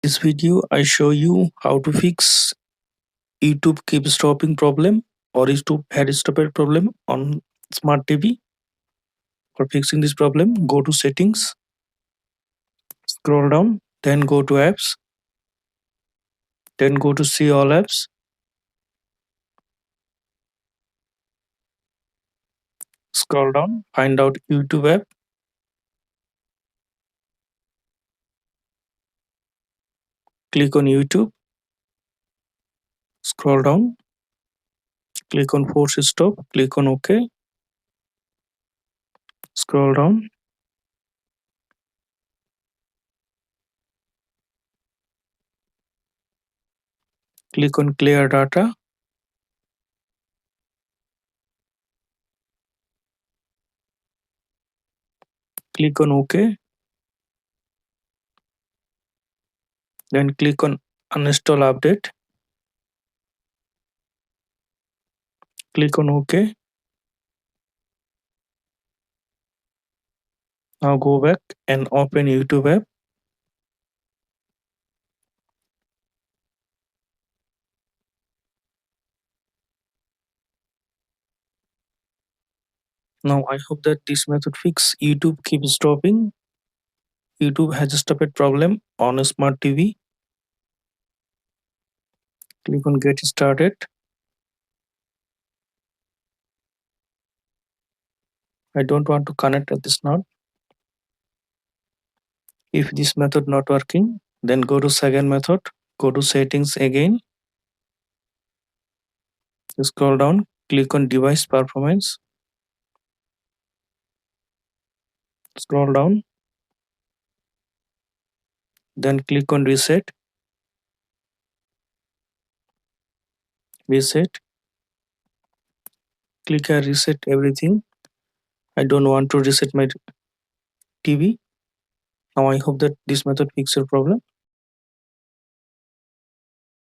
This video I show you how to fix YouTube keep stopping problem or YouTube had stopped problem on smart TV. For fixing this problem, go to settings, scroll down, then go to apps, then go to see all apps, scroll down, find out YouTube app, click on YouTube, scroll down, click on force stop, click on OK, scroll down, click on clear data, click on OK, then click on uninstall update, click on OK. Now go back and open YouTube app. Now I hope that this method fix YouTube keeps stopping. YouTube has a stupid problem on a smart TV. Click on get started. I don't want to connect at this now. If this method not working, then go to second method, go to settings again, scroll down, click on device performance, scroll down, then click on reset, click on reset everything. I don't want to reset my TV. Now I hope that this method fix your problem.